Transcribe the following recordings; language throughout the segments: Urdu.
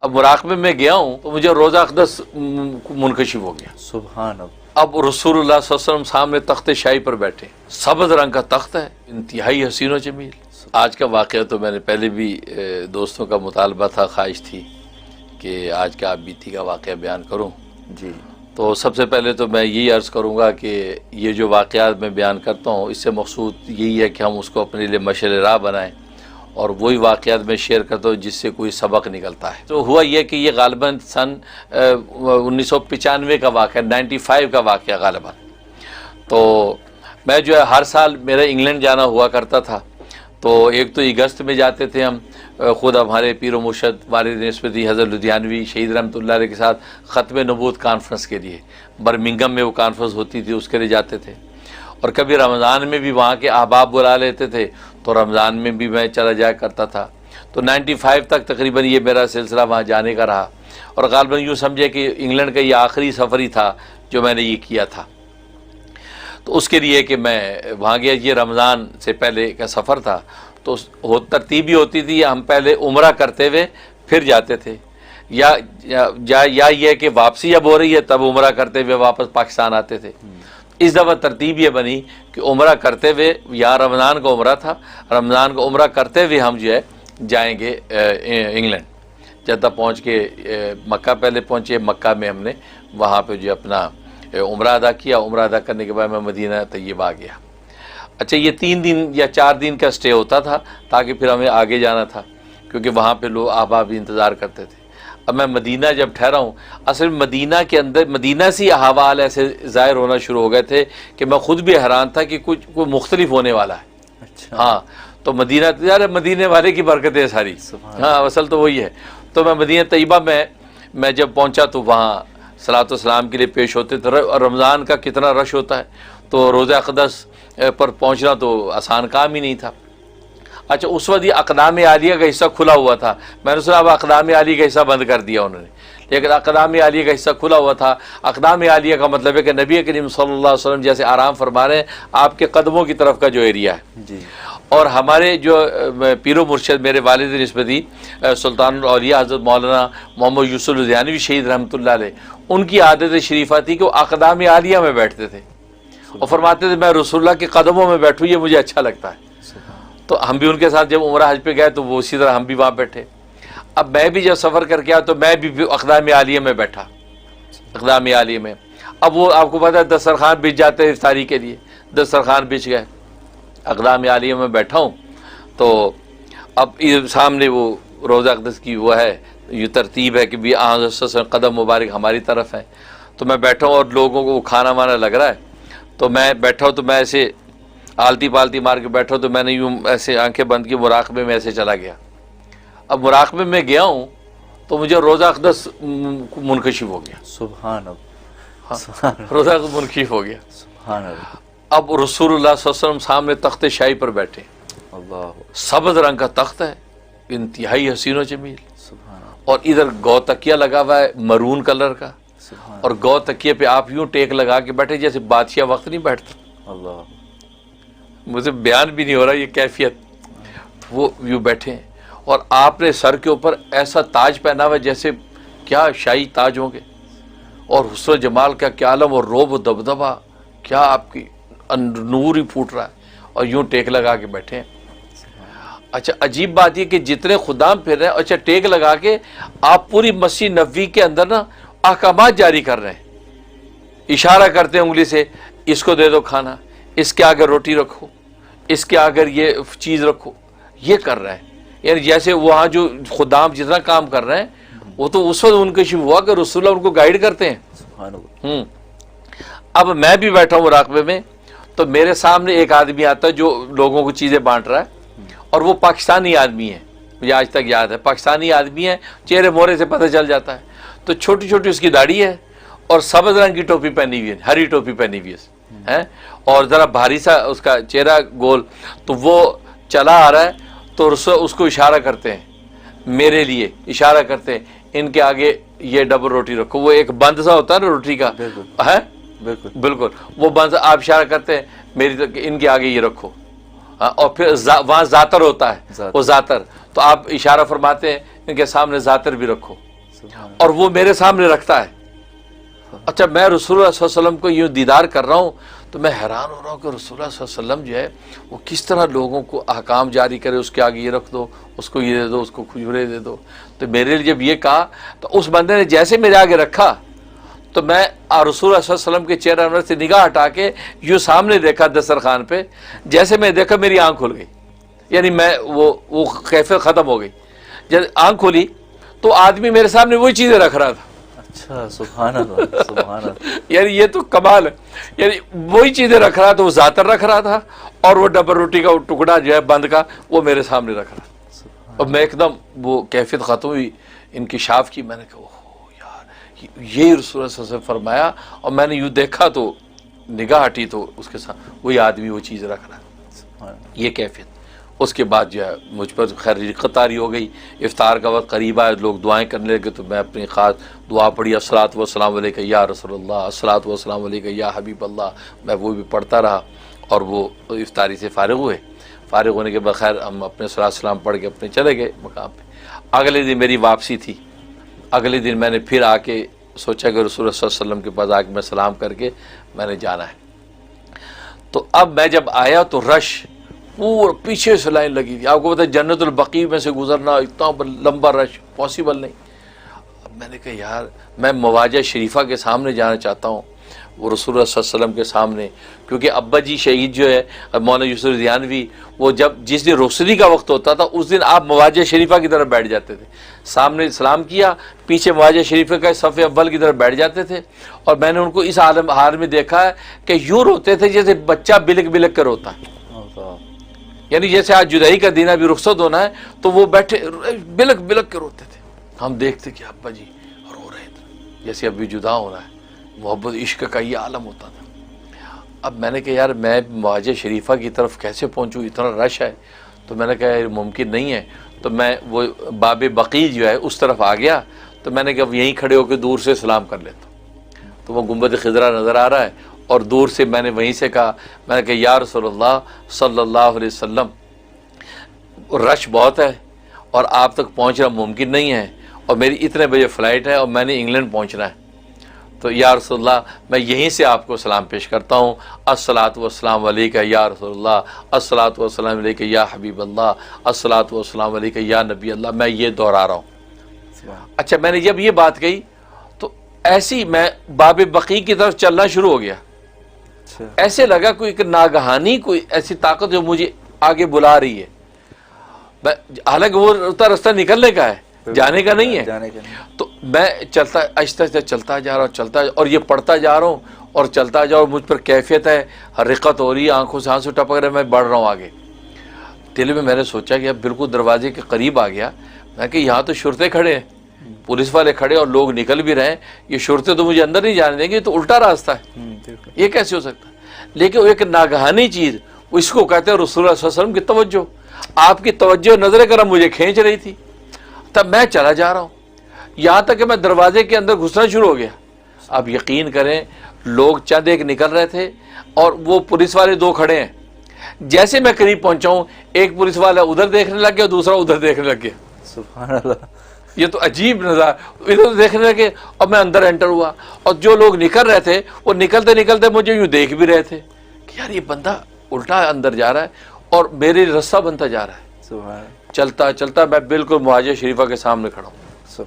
اب مراقبے میں گیا ہوں تو مجھے روزہ اقدس منکشف ہو گیا. سبحان اللہ. اب رسول اللہ صلی اللہ علیہ وسلم سامنے تخت شاہی پر بیٹھے، سبز رنگ کا تخت ہے، انتہائی حسین و جمیل. آج کا واقعہ تو میں نے پہلے بھی دوستوں کا مطالبہ تھا، خواہش تھی کہ آج کا بیتی کا واقعہ بیان کروں. جی. تو سب سے پہلے تو میں یہی عرض کروں گا کہ یہ جو واقعات میں بیان کرتا ہوں اس سے مقصود یہی ہے کہ ہم اس کو اپنے لیے مشعل راہ بنائیں، اور وہی واقعات میں شیئر کرتا ہوں جس سے کوئی سبق نکلتا ہے. تو ہوا یہ کہ یہ غالباً سن 1995 کا واقعہ، 95 کا واقعہ غالباً. تو میں جو ہے ہر سال میرا انگلینڈ جانا ہوا کرتا تھا. تو ایک تو اگست میں جاتے تھے ہم، خود ہمارے پیر و مرشد والد نسبتی حضرت لدھیانوی شہید رحمۃ اللہ علیہ کے ساتھ ختم نبوت کانفرنس کے لیے، برمنگم میں وہ کانفرنس ہوتی تھی، اس کے لیے جاتے تھے. اور کبھی رمضان میں بھی وہاں کے احباب بلا لیتے تھے تو رمضان میں بھی میں چلا جایا کرتا تھا. تو 95 تک تقریباً یہ میرا سلسلہ وہاں جانے کا رہا، اور غالباً یوں سمجھے کہ انگلینڈ کا یہ آخری سفر ہی تھا جو میں نے یہ کیا تھا. تو اس کے لیے کہ میں وہاں گیا، یہ رمضان سے پہلے کا سفر تھا. تو ترتیب ہی ہوتی تھی، ہم پہلے عمرہ کرتے ہوئے پھر جاتے تھے، یا یہ کہ واپسی جب ہو رہی ہے تب عمرہ کرتے ہوئے واپس پاکستان آتے تھے. اس دفعہ ترتیب یہ بنی کہ عمرہ کرتے ہوئے، یا رمضان کا عمرہ تھا، رمضان کا عمرہ کرتے ہوئے ہم جو ہے جائیں گے انگلینڈ. جدہ پہنچ کے مکہ پہلے پہنچے، مکہ میں ہم نے وہاں پہ جو اپنا عمرہ ادا کیا. عمرہ ادا کرنے کے بعد میں مدینہ طیبہ آ گیا. اچھا، یہ 3 دن یا 4 دن کا سٹے ہوتا تھا تاکہ پھر ہمیں آگے جانا تھا، کیونکہ وہاں پہ لوگ احباب بھی انتظار کرتے تھے. اب میں مدینہ جب ٹھہرا ہوں، اصل مدینہ کے اندر مدینہ سے احوال ایسے ظاہر ہونا شروع ہو گئے تھے کہ میں خود بھی حیران تھا کہ کچھ کوئی مختلف ہونے والا ہے. اچھا. ہاں، تو مدینہ یار مدینے والے کی برکتیں ساری. ہاں، اصل تو وہی ہے. تو میں مدینہ طیبہ میں جب پہنچا تو وہاں صلاۃ و سلام کے لیے پیش ہوتے تھے، اور رمضان کا کتنا رش ہوتا ہے، تو روزہ اقدس پر پہنچنا تو آسان کام ہی نہیں تھا. اچھا، اس وقت یہ اقدام عالیہ کا حصہ کھلا ہوا تھا. میں نے سنا اب اقدام عالیہ کا حصہ بند کر دیا انہوں نے، لیکن اقدام عالیہ کا حصہ کھلا ہوا تھا. اقدام عالیہ کا مطلب ہے کہ نبی کریم صلی اللہ علیہ وسلم جیسے آرام فرما رہے ہیں، آپ کے قدموں کی طرف کا جو ایریا ہے. جی. اور ہمارے جو پیر و مرشد میرے والد نسبتی سلطان الاولیاء حضرت مولانا محمد یوسف لدھیانوی شہید رحمۃ اللہ علیہ، ان کی عادت شریفہ تھی کہ وہ اقدام عالیہ میں بیٹھتے تھے اور فرماتے تھے میں رسول اللہ کے قدموں میں بیٹھوں، یہ مجھے اچھا لگتا ہے. تو ہم بھی ان کے ساتھ جب عمرہ حج پہ گئے تو وہ اسی طرح ہم بھی وہاں بیٹھے. اب میں بھی جب سفر کر کے آیا تو میں بھی اقدام عالیہ میں بیٹھا، اقدام عالیہ میں. اب وہ آپ کو پتا ہے دسترخوان بچھ جاتے ہیں افطاری کے لیے، دسترخوان بچھ گئے، اقدام عالیہ میں بیٹھا ہوں. تو اب سامنے وہ روزہ اقدس کی وہ ہے، یہ ترتیب ہے کہ بھی قدم مبارک ہماری طرف ہے. تو میں بیٹھا ہوں اور لوگوں کو کھانا وانا لگ رہا ہے. تو میں بیٹھا ہوں تو میں ایسے آلتی پالتی مار کے بیٹھا ہوں، تو میں نے یوں ایسے آنکھیں بند کی، مراقبے میں ایسے چلا گیا. اب مراقبے میں گیا ہوں تو مجھے روزہ اقدس منکشف ہو گیا. سبحان اللہ. روزہ اقدس منکشف ہو گیا. سبحان اللہ. اب رسول اللہ صلی اللہ علیہ وسلم سامنے تخت شاہی پر بیٹھے، اللہ. سبز رنگ کا تخت ہے، انتہائی حسین و جمیل. سبحان اللہ. اور ادھر گو تکیہ لگا ہوا ہے مرون کلر کا، سبحان اور گو تکیے پہ آپ یوں ٹیک لگا کے بیٹھے جیسے بادشاہ وقت نہیں بیٹھتا. اللہ. مجھے بیان بھی نہیں ہو رہا یہ کیفیت. وہ یوں بیٹھے ہیں اور آپ نے سر کے اوپر ایسا تاج پہنا ہوا جیسے کیا شاہی تاج ہوں گے، اور حسن و جمال کا کیا عالم، اور روب و دبدبہ کیا، آپ کی نور ہی پھوٹ رہا ہے، اور یوں ٹیک لگا کے بیٹھے ہیں. اچھا، عجیب بات یہ کہ جتنے خدام پھر رہے ہیں، اچھا ٹیک لگا کے آپ پوری مسجد نبوی کے اندر نا احکامات جاری کر رہے ہیں. اشارہ کرتے ہیں انگلی سے، اس کو دے دو کھانا، اس کے آگے روٹی رکھو، اس کے آگے یہ چیز رکھو، یہ کر رہے ہیں. یعنی جیسے وہاں جو خدام جتنا کام کر رہے ہیں وہ تو اس وقت ان کے شروع ہوا کہ رسول اللہ ان کو گائیڈ کرتے ہیں. سبحان اللہ. اب میں بھی بیٹھا ہوں مراقبے میں، تو میرے سامنے ایک آدمی آتا ہے جو لوگوں کو چیزیں بانٹ رہا ہے، اور وہ پاکستانی آدمی ہے، مجھے آج تک یاد ہے پاکستانی آدمی ہے، چہرے مورے سے پتہ چل جاتا ہے. تو چھوٹی چھوٹی اس کی داڑھی ہے اور سبز رنگ کی ٹوپی پہنی ہوئی ہے، ہری ٹوپی پہنی ہوئی ہے، اور ذرا بھاری سا اس کا چہرہ گول. تو وہ چلا آ رہا ہے تو اس کو اشارہ کرتے ہیں، میرے لیے اشارہ کرتے ہیں، ان کے آگے یہ ڈبل روٹی رکھو. وہ ایک بند سا ہوتا ہے نا روٹی کا، ہے بالکل وہ بند، آپ اشارہ کرتے ہیں میری، ان کے آگے یہ رکھو. اور پھر وہاں زاتر ہوتا ہے، وہ زاتر، تو آپ اشارہ فرماتے ہیں ان کے سامنے زاتر بھی رکھو. اور وہ میرے سامنے رکھتا ہے. اچھا میں رسول اللہ صلی اللہ علیہ وسلم کو یوں دیدار کر رہا ہوں تو میں حیران ہو رہا ہوں کہ رسول اللہ صلی اللہ علیہ وسلم جو ہے وہ کس طرح لوگوں کو احکام جاری کرے. اس کے آگے یہ رکھ دو, اس کو یہ دے دو, اس کو کھجورے دے دو. تو میرے لیے جب یہ کہا تو اس بندے نے جیسے میرے آگے رکھا تو میں رسول اللہ صلی اللہ علیہ وسلم کے چہرے انور سے نگاہ ہٹا کے یوں سامنے دیکھا دسترخوان پہ. جیسے میں دیکھا میری آنکھ کھل گئی, یعنی میں وہ کیفیت ختم ہو گئی. جب آنکھ کھولی تو آدمی میرے سامنے وہی چیزیں رکھ رہا تھا. اچھا سبحان اللہ سبحان اللہ. یعنی یہ تو کمال ہے, یعنی وہی چیزیں رکھ رہا تھا, وہ زعتر رکھ رہا تھا اور وہ ڈبل روٹی کا ٹکڑا جو ہے بند کا وہ میرے سامنے رکھ رہا تھا. اور میں ایک دم وہ کیفیت ختم ہوئی انکشاف کی. میں نے کہا اوہ یار یہ رسول اللہ صلی اللہ علیہ وسلم فرمایا, اور میں نے یوں دیکھا تو نگاہ ہٹی تو اس کے ساتھ وہی آدمی وہ چیز رکھ رہا ہے. یہ کیفیت. اس کے بعد جو ہے مجھ پر خیر رقت طاری ہو گئی. افطار کا وقت قریب آئے, لوگ دعائیں کرنے لگے تو میں اپنی خاص دعا پڑھی الصلاۃ والسلام علیک یا رسول اللہ, الصلاۃ والسلام علیک یا حبیب اللہ. میں وہ بھی پڑھتا رہا اور وہ افطاری سے فارغ ہوئے. فارغ ہونے کے بخیر ہم اپنے صلاۃ والسلام پڑھ کے اپنے چلے گئے مقام پہ. اگلے دن میری واپسی تھی. اگلے دن میں نے پھر آ کے سوچا کہ رسول اللہ صلی اللہ علیہ وسلم کے پاس آ کے میں سلام کر کے میں نے جانا ہے. تو اب میں جب آیا تو رش پورا پیچھے سے لائن لگی تھی. آپ کو پتہ ہے جنت البقیع میں سے گزرنا اتنا لمبا رش پاسبل نہیں. اب میں نے کہا یار میں مواجہ شریفہ کے سامنے جانا چاہتا ہوں, وہ رسول اللہ صلی اللہ علیہ وسلم کے سامنے, کیونکہ ابا جی شہید جو ہے مولانا یوسف ریحانوی, وہ جس دن رخصتی کا وقت ہوتا تھا اس دن آپ مواجہ شریفہ کی طرف بیٹھ جاتے تھے. سامنے سلام کیا, پیچھے مواجہ شریفہ کا صف اول کی طرف بیٹھ جاتے تھے. اور میں نے ان کو اس حال میں دیکھا ہے کہ یوں روتے تھے جیسے بچہ بلک بلک کر روتا ہے. یعنی جیسے آج جدائی کا دن ابھی رخصت ہونا ہے تو وہ بیٹھے بلک بلک کے روتے تھے. ہم دیکھتے کہ ابا جی رو رہے تھے جیسے ابھی جدا ہونا ہے. محبت عشق کا یہ عالم ہوتا تھا. اب میں نے کہا یار میں مواجہ شریفہ کی طرف کیسے پہنچوں, اتنا رش ہے. تو میں نے کہا یہ ممکن نہیں ہے. تو میں وہ باب بقیع جو ہے اس طرف آ گیا. تو میں نے کہا یہیں کھڑے ہو کے دور سے سلام کر لیتا ہوں. تو وہ گنبد خضرا نظر آ رہا ہے اور دور سے میں نے وہیں سے کہا, میں نے کہا یا رسول اللہ صلی اللہ علیہ وسلم رش بہت ہے اور آپ تک پہنچنا ممکن نہیں ہے, اور میری اتنے بجے فلائٹ ہے اور میں نے انگلینڈ پہنچنا ہے. تو یا رسول اللہ میں یہیں سے آپ کو سلام پیش کرتا ہوں, الصلاۃ والسلام علیک یا رسول اللہ, الصلاۃ والسلام علیک یا حبیب اللہ, الصلاۃ والسلام علیک یا نبی اللہ. میں یہ دہرا رہا ہوں. اچھا میں نے جب یہ بات کہی تو ایسی میں باب بقیع کی طرف چلنا شروع ہو گیا. ایسے لگا کوئی ایک ناگہانی کوئی ایسی طاقت جو مجھے آگے بلا رہی ہے. حالانکہ وہ راستہ نکلنے کا ہے, جانے کا نہیں ہے. تو میں چلتا آہستہ آہستہ چلتا جا رہا ہوں, اور یہ پڑھتا جا رہا ہوں اور چلتا جا رہا ہوں. مجھ پر کیفیت ہے, رقت ہو رہی ہے, آنکھوں سے آنسو ٹپک رہے, میں بڑھ رہا ہوں آگے. دل میں نے سوچا کہ اب بالکل دروازے کے قریب آ گیا. میں کہ یہاں تو شرطے کھڑے ہیں, پولیس والے کھڑے اور لوگ نکل بھی رہے ہیں, یہ شرطے تو مجھے اندر نہیں جانے دیں گے, تو الٹا راستہ ہے, یہ کیسے ہو سکتا ہے. لیکن وہ ایک ناگہانی چیز, اس کو کہتے ہیں رسول اللہ صلی اللہ علیہ وسلم کی توجہ. آپ کی توجہ نظر کرم مجھے کھینچ رہی تھی. تب میں چلا جا رہا ہوں یہاں تک کہ میں دروازے کے اندر گھسنا شروع ہو گیا. آپ یقین کریں لوگ چند ایک نکل رہے تھے اور وہ پولیس والے دو کھڑے ہیں. جیسے میں قریب پہنچا ہوں ایک پولیس والا ادھر دیکھنے لگ گیا, دوسرا ادھر دیکھنے لگ گیا. سبحان اللہ, یہ تو عجیب نظارہ. ادھر دیکھنے لگے اور میں اندر انٹر ہوا, اور جو لوگ نکل رہے تھے وہ نکلتے نکلتے مجھے یوں دیکھ بھی رہے تھے کہ یار یہ بندہ الٹا اندر جا رہا ہے اور میرے رستہ بنتا جا رہا ہے. چلتا چلتا میں بالکل مواجہ شریفہ کے سامنے کھڑا ہوں.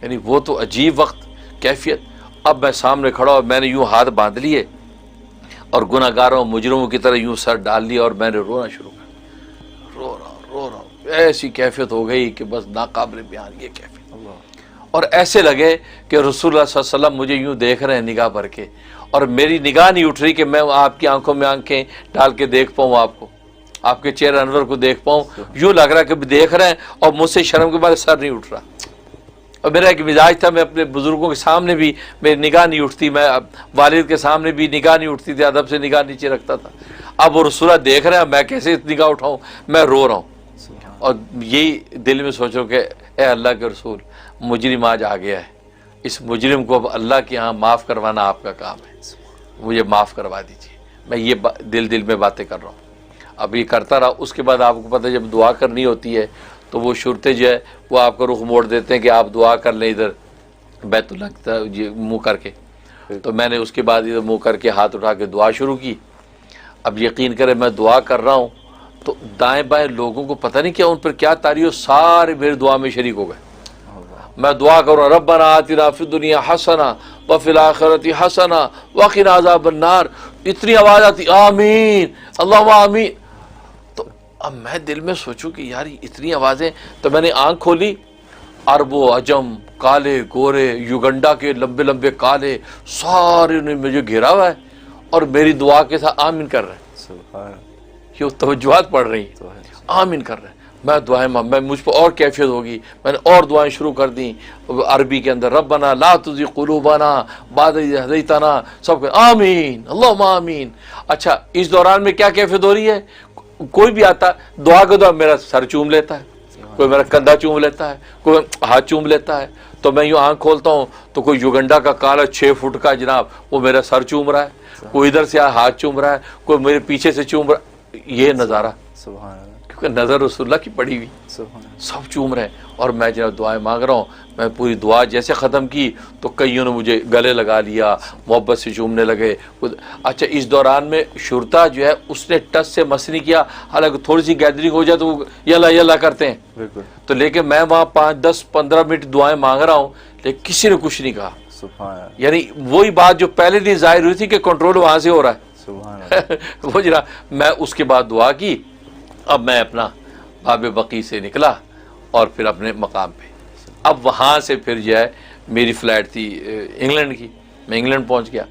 یعنی وہ تو عجیب وقت کیفیت. اب میں سامنے کھڑا اور میں نے یوں ہاتھ باندھ لیے اور گناہ گاروں مجرموں کی طرح یوں سر ڈال لیا اور میں نے رونا شروع کر. رو رہا ہوں ایسی کیفیت ہو گئی کہ بس ناقابل بیان یہ کیفیت. اور ایسے لگے کہ رسول اللہ صلی اللہ علیہ وسلم مجھے یوں دیکھ رہے ہیں نگاہ بھر کے, اور میری نگاہ نہیں اٹھ رہی کہ میں آپ کی آنکھوں میں آنکھیں ڈال کے دیکھ پاؤں, آپ کو آپ کے چہرے انور کو دیکھ پاؤں. یوں لگ رہا کہ دیکھ رہے ہیں اور مجھ سے شرم کے بعد سر نہیں اٹھ رہا. اور میرا ایک مزاج تھا, میں اپنے بزرگوں کے سامنے بھی میری نگاہ نہیں اٹھتی, میں والد کے سامنے بھی نگاہ نہیں اٹھتی تھی, ادب سے نگاہ نیچے رکھتا تھا. اب وہ رسول اللہ دیکھ رہے ہیں, میں کیسے نگاہ اٹھاؤں, میں رو رہا ہوں. اور یہی دل میں سوچ رہا ہوں کہ اے اللہ کے رسول مجرم آج آ گیا ہے, اس مجرم کو اب اللہ کے ہاں معاف کروانا آپ کا کام ہے, مجھے معاف کروا دیجیے. میں یہ دل میں باتیں کر رہا ہوں. اب یہ کرتا رہا. اس کے بعد آپ کو پتہ ہے جب دعا کرنی ہوتی ہے تو وہ شرطیں جو ہے وہ آپ کا رخ موڑ دیتے ہیں کہ آپ دعا کر لیں ادھر بیت اللہ کی طرف منہ کر کے. تو میں نے اس کے بعد ادھر منہ کر کے ہاتھ اٹھا کے دعا شروع کی. اب یقین کریں میں دعا کر رہا ہوں تو دائیں بائیں لوگوں کو پتہ نہیں کیا ان پر کیا طاری ہو، سارے میرے دعا میں شریک ہو گئے. میں دعا کروں ربنا آتنا فی الدنیا حسنہ وفی الآخرۃ حسنہ وقنا عذاب النار، اتنی آواز آتی آمین اللہم آمین. تو اب میں دل میں سوچوں کہ یار اتنی آوازیں، تو میں نے آنکھ کھولی، عرب و عجم، کالے گورے، یوگنڈا کے لمبے لمبے کالے، سارے نے مجھے گھیرا ہوا ہے اور میری دعا کے ساتھ آمین کر رہے ہیں. سبحان یہ توجہات پڑھ رہی ہیں، آمین کر رہے ہیں. میں دعائیں میں مجھ پر اور کیفیت ہوگی، میں نے اور دعائیں شروع کر دیں عربی کے اندر، ربنا لا تزغ قلوبنا بعد اذ ہدیتنا، سب کو آمین اللہم آمین. اچھا اس دوران میں کیا کیفیت ہو رہی ہے، کوئی بھی آتا دعا کے دعا میرا سر چوم لیتا ہے، کوئی میرا کندھا چوم لیتا ہے، کوئی ہاتھ چوم لیتا ہے. تو میں یوں آنکھ کھولتا ہوں تو کوئی یوگنڈا کا کالا 6 فٹ کا جناب وہ میرا سر چوم رہا ہے، کوئی ادھر سے ہاتھ چوم رہا ہے، کوئی میرے پیچھے سے چوم رہا ہے. یہ نظارہ سبحان اللہ، کیونکہ نظر رسول اللہ کی پڑی ہوئی، سبحان اللہ. سب چوم رہے ہیں اور میں جناب دعائیں مانگ رہا ہوں. میں پوری دعا جیسے ختم کی تو کئیوں نے مجھے گلے لگا لیا، محبت سے چومنے لگے. اچھا اس دوران میں شرطا جو ہے اس نے ٹچ سے مس نہیں کیا، حالانکہ تھوڑی سی گیدرنگ ہو جائے تو وہ یلا یلا کرتے ہیں. بالکل. تو لیکن میں وہاں 5 10 15 منٹ دعائیں مانگ رہا ہوں لیکن کسی نے کچھ نہیں کہا. سبحان اللہ، یعنی وہی بات جو پہلے دن ظاہر ہوئی تھی کہ کنٹرول وہاں سے ہو رہا ہے. سبحان اللہ. وہ جناب میں اس کے بعد دعا کی. اب میں اپنا باب بقی سے نکلا اور پھر اپنے مقام پہ. اب وہاں سے پھر جو ہے میری فلائٹ تھی انگلینڈ کی، میں انگلینڈ پہنچ گیا.